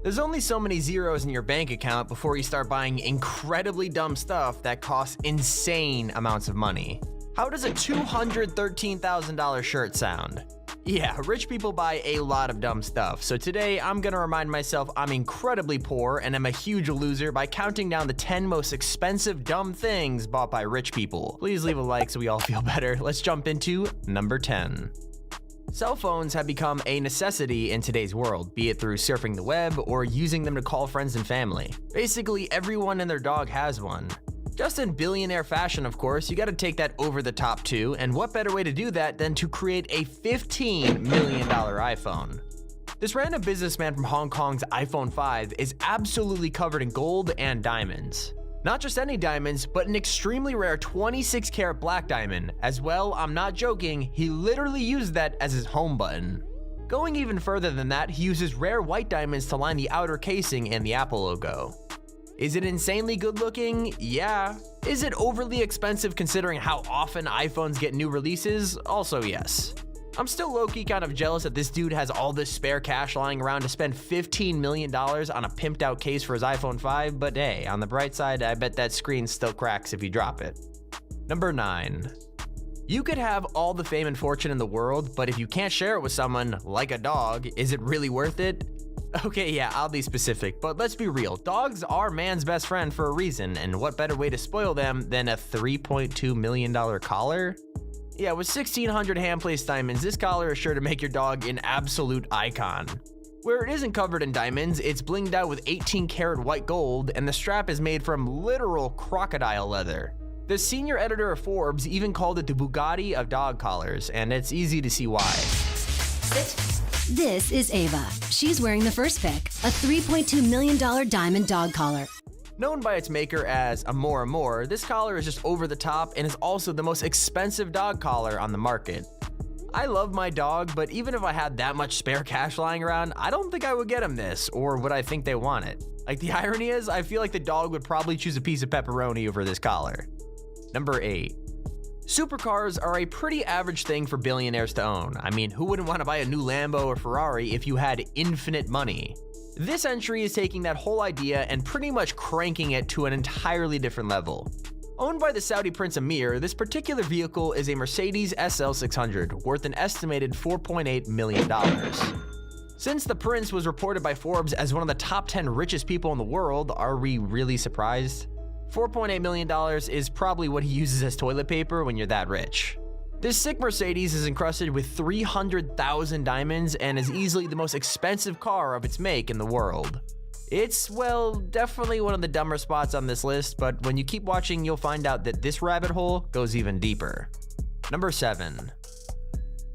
There's only so many zeros in your bank account before you start buying incredibly dumb stuff that costs insane amounts of money. How does a $213,000 shirt sound? Yeah, rich people buy a lot of dumb stuff, so today I'm gonna remind myself I'm incredibly poor and I'm a huge loser by counting down the 10 most expensive dumb things bought by rich people. Please leave a like so we all feel better. Let's jump into number 10. Cell phones have become a necessity in today's world, be it through surfing the web or using them to call friends and family. Basically, everyone and their dog has one. Just in billionaire fashion, of course, you gotta take that over the top too, and what better way to do that than to create a $15 million iPhone. This random businessman from Hong Kong's iPhone 5 is absolutely covered in gold and diamonds. Not just any diamonds, but an extremely rare 26 karat black diamond. As well, I'm not joking, he literally used that as his home button. Going even further than that, he uses rare white diamonds to line the outer casing and the Apple logo. Is it insanely good looking? Yeah. Is it overly expensive considering how often iPhones get new releases? Also yes. I'm still low-key kind of jealous that this dude has all this spare cash lying around to spend $15 million on a pimped out case for his iPhone 5, but hey, on the bright side, I bet that screen still cracks if you drop it. Number 9. You could have all the fame and fortune in the world, but if you can't share it with someone, like a dog, is it really worth it? Okay, yeah, I'll be specific, but let's be real. Dogs are man's best friend for a reason, and what better way to spoil them than a $3.2 million collar? Yeah, with 1,600 hand-placed diamonds, this collar is sure to make your dog an absolute icon. Where it isn't covered in diamonds, it's blinged out with 18 karat white gold, and the strap is made from literal crocodile leather. The senior editor of Forbes even called it the Bugatti of dog collars, and it's easy to see why. Sit. This is Ava. She's wearing the first pick, a $3.2 million diamond dog collar. Known by its maker as Amor Amor, this collar is just over the top and is also the most expensive dog collar on the market. I love my dog, but even if I had that much spare cash lying around, I don't think I would get him this, or would I think they want it? Like, the irony is, I feel like the dog would probably choose a piece of pepperoni over this collar. Number 8. Supercars are a pretty average thing for billionaires to own. I mean, who wouldn't want to buy a new Lambo or Ferrari if you had infinite money? This entry is taking that whole idea and pretty much cranking it to an entirely different level. Owned by the Saudi Prince Amir, this particular vehicle is a Mercedes SL 600, worth an estimated $4.8 million. Since the Prince was reported by Forbes as one of the top 10 richest people in the world, are we really surprised? $4.8 million is probably what he uses as toilet paper when you're that rich. This sick Mercedes is encrusted with 300,000 diamonds and is easily the most expensive car of its make in the world. It's, well, definitely one of the dumber spots on this list, but when you keep watching, you'll find out that this rabbit hole goes even deeper. Number 7.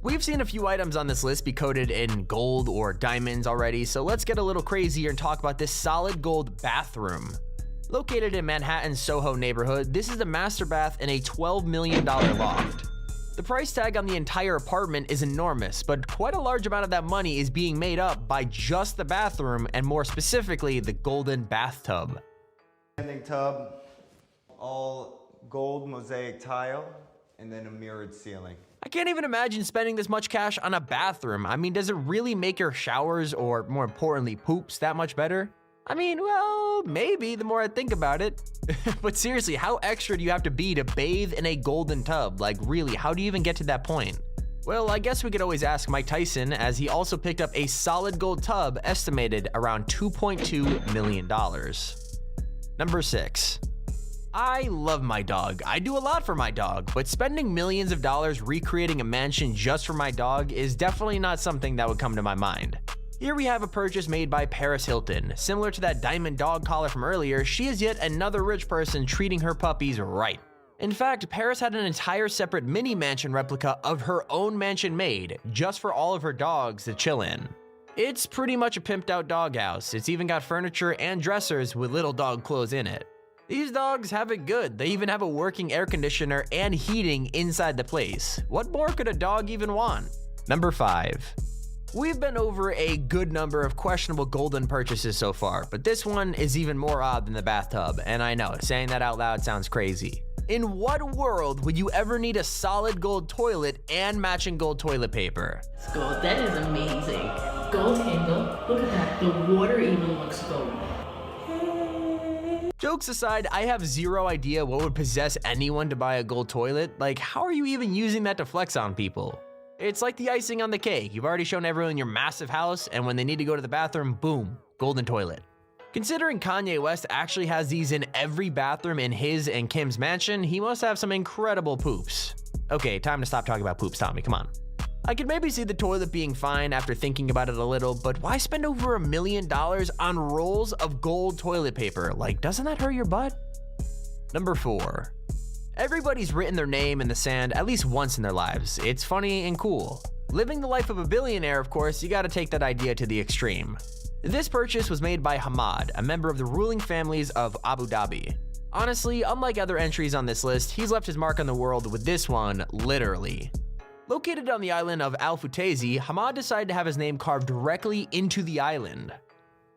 We've seen a few items on this list be coated in gold or diamonds already, so let's get a little crazier and talk about this solid gold bathroom. Located in Manhattan's Soho neighborhood, this is a master bath in a $12 million loft. The price tag on the entire apartment is enormous, but quite a large amount of that money is being made up by just the bathroom, and more specifically, the golden bathtub. Standing tub, all gold mosaic tile, and then a mirrored ceiling. I can't even imagine spending this much cash on a bathroom. I mean, does it really make your showers, or more importantly, poops, that much better? I mean, well, maybe the more I think about it. But seriously, how extra do you have to be to bathe in a golden tub? Like, really, how do you even get to that point? Well, I guess we could always ask Mike Tyson, as he also picked up a solid gold tub estimated around $2.2 million. Number 6. I love my dog. I do a lot for my dog, but spending millions of dollars recreating a mansion just for my dog is definitely not something that would come to my mind. Here we have a purchase made by Paris Hilton. Similar to that diamond dog collar from earlier, she is yet another rich person treating her puppies right. In fact, Paris had an entire separate mini mansion replica of her own mansion made, just for all of her dogs to chill in. It's pretty much a pimped out doghouse. It's even got furniture and dressers with little dog clothes in it. These dogs have it good. They even have a working air conditioner and heating inside the place. What more could a dog even want? Number 5. We've been over a good number of questionable golden purchases so far, but this one is even more odd than the bathtub, and I know, saying that out loud sounds crazy. In what world would you ever need a solid gold toilet and matching gold toilet paper? Gold, that is amazing. gold handle. Look at that, the water even looks gold. Jokes aside, I have zero idea what would possess anyone to buy a gold toilet. Like, how are you even using that to flex on people? It's like the icing on the cake. You've already shown everyone your massive house, and when they need to go to the bathroom, boom, golden toilet. Considering Kanye West actually has these in every bathroom in his and Kim's mansion, he must have some incredible poops. Okay, time to stop talking about poops, Tommy, come on. I could maybe see the toilet being fine after thinking about it a little, but why spend over $1 million on rolls of gold toilet paper? Like, doesn't that hurt your butt? Number 4. Everybody's written their name in the sand at least once in their lives. It's funny and cool. Living the life of a billionaire, of course, you gotta take that idea to the extreme. This purchase was made by Hamad, a member of the ruling families of Abu Dhabi. Honestly, unlike other entries on this list, he's left his mark on the world with this one, literally. Located on the island of Al Futaizi, Hamad decided to have his name carved directly into the island.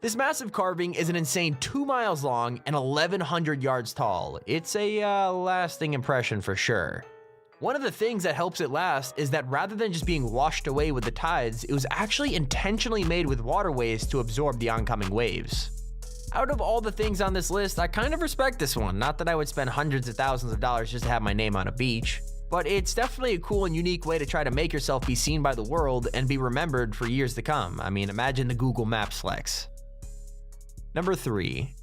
This massive carving is an insane 2 miles long and 1,100 yards tall. It's a lasting impression for sure. One of the things that helps it last is that rather than just being washed away with the tides, it was actually intentionally made with waterways to absorb the oncoming waves. Out of all the things on this list, I kind of respect this one. Not that I would spend hundreds of thousands of dollars just to have my name on a beach. But it's definitely a cool and unique way to try to make yourself be seen by the world and be remembered for years to come. I mean, imagine the Google Maps flex. Number 3.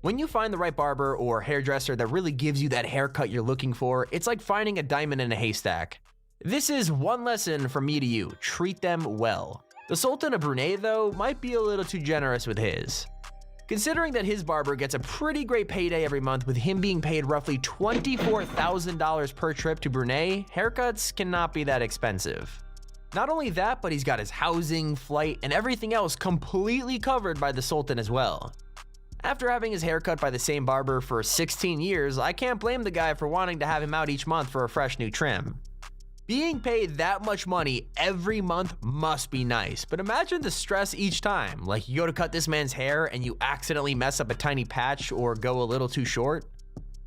When you find the right barber or hairdresser that really gives you that haircut you're looking for, it's like finding a diamond in a haystack. This is one lesson from me to you: treat them well. The Sultan of Brunei, though, might be a little too generous with his. Considering that his barber gets a pretty great payday every month, with him being paid roughly $24,000 per trip to Brunei, haircuts cannot be that expensive. Not only that, but he's got his housing, flight, and everything else completely covered by the Sultan as well. After having his hair cut by the same barber for 16 years, I can't blame the guy for wanting to have him out each month for a fresh new trim. Being paid that much money every month must be nice, but imagine the stress each time. Like, you go to cut this man's hair and you accidentally mess up a tiny patch or go a little too short.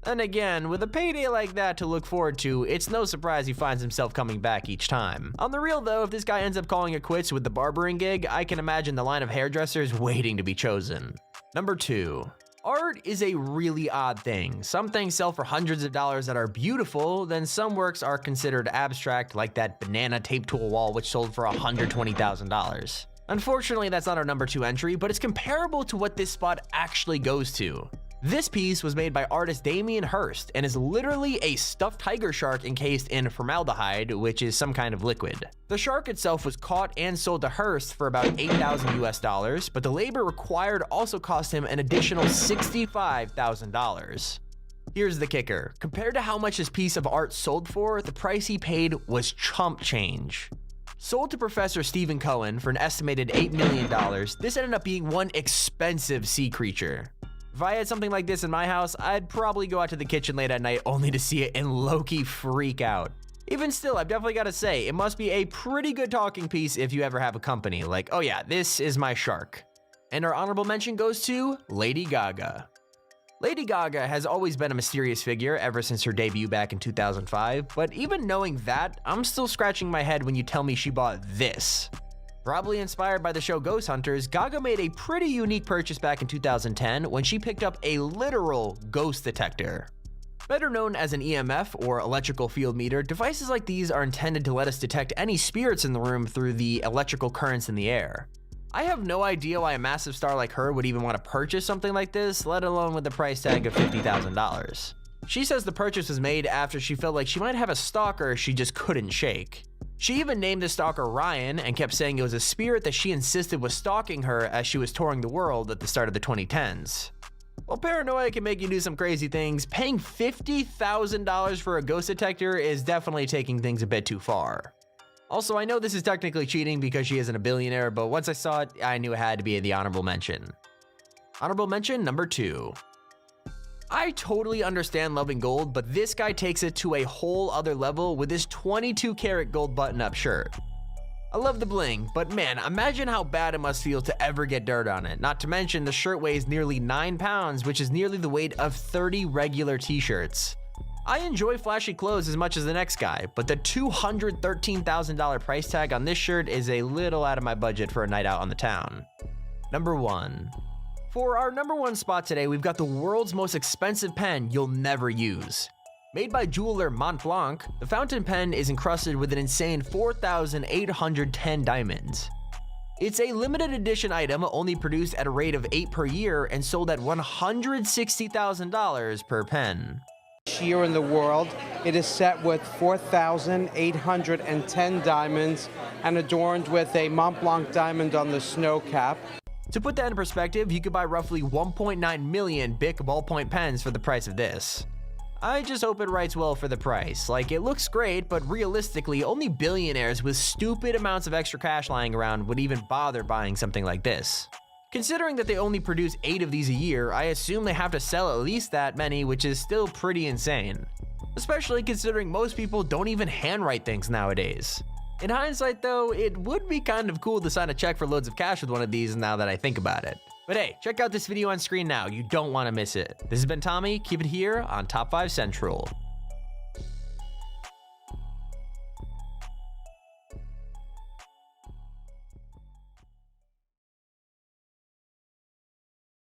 And again, with a payday like that to look forward to, it's no surprise he finds himself coming back each time. On the real though, if this guy ends up calling it quits with the barbering gig, I can imagine the line of hairdressers waiting to be chosen. Number 2. Art is a really odd thing. Some things sell for hundreds of dollars that are beautiful, then some works are considered abstract, like that banana taped to a wall which sold for $120,000. Unfortunately, that's not our number 2 entry, but it's comparable to what this spot actually goes to. This piece was made by artist Damien Hirst and is literally a stuffed tiger shark encased in formaldehyde, which is some kind of liquid. The shark itself was caught and sold to Hirst for about $8,000, but the labor required also cost him an additional $65,000. Here's the kicker. Compared to how much this piece of art sold for, the price he paid was chump change. Sold to Professor Stephen Cohen for an estimated $8 million, this ended up being one expensive sea creature. If I had something like this in my house, I'd probably go out to the kitchen late at night only to see it and low-key freak out. Even still, I've definitely got to say, it must be a pretty good talking piece if you ever have a company. Like, oh yeah, this is my shark. And our honorable mention goes to Lady Gaga. Lady Gaga has always been a mysterious figure ever since her debut back in 2005, but even knowing that, I'm still scratching my head when you tell me she bought this. Probably inspired by the show Ghost Hunters, Gaga made a pretty unique purchase back in 2010 when she picked up a literal ghost detector. Better known as an EMF or electrical field meter, devices like these are intended to let us detect any spirits in the room through the electrical currents in the air. I have no idea why a massive star like her would even want to purchase something like this, let alone with the price tag of $50,000. She says the purchase was made after she felt like she might have a stalker she just couldn't shake. She even named the stalker Ryan and kept saying it was a spirit that she insisted was stalking her as she was touring the world at the start of the 2010s. While paranoia can make you do some crazy things, paying $50,000 for a ghost detector is definitely taking things a bit too far. Also, I know this is technically cheating because she isn't a billionaire, but once I saw it, I knew it had to be the honorable mention. Honorable mention number 2. I totally understand loving gold, but this guy takes it to a whole other level with his 22 karat gold button-up shirt. I love the bling, but man, imagine how bad it must feel to ever get dirt on it. Not to mention the shirt weighs nearly 9 pounds, which is nearly the weight of 30 regular t-shirts. I enjoy flashy clothes as much as the next guy, but the $213,000 price tag on this shirt is a little out of my budget for a night out on the town. Number 1. For our number 1 spot today, we've got the world's most expensive pen you'll never use. Made by jeweler Montblanc, the fountain pen is encrusted with an insane 4,810 diamonds. It's a limited edition item only produced at a rate of 8 per year and sold at $160,000 per pen. Each year in the world, it is set with 4,810 diamonds and adorned with a Montblanc diamond on the snow cap. To put that in perspective, you could buy roughly 1.9 million Bic ballpoint pens for the price of this. I just hope it writes well for the price. Like, it looks great, but realistically, only billionaires with stupid amounts of extra cash lying around would even bother buying something like this. Considering that they only produce 8 of these a year, I assume they have to sell at least that many, which is still pretty insane. Especially considering most people don't even handwrite things nowadays. In hindsight though, it would be kind of cool to sign a check for loads of cash with one of these now that I think about it. But hey, check out this video on screen now, you don't want to miss it. This has been Tommy, keep it here on Top 5 Central.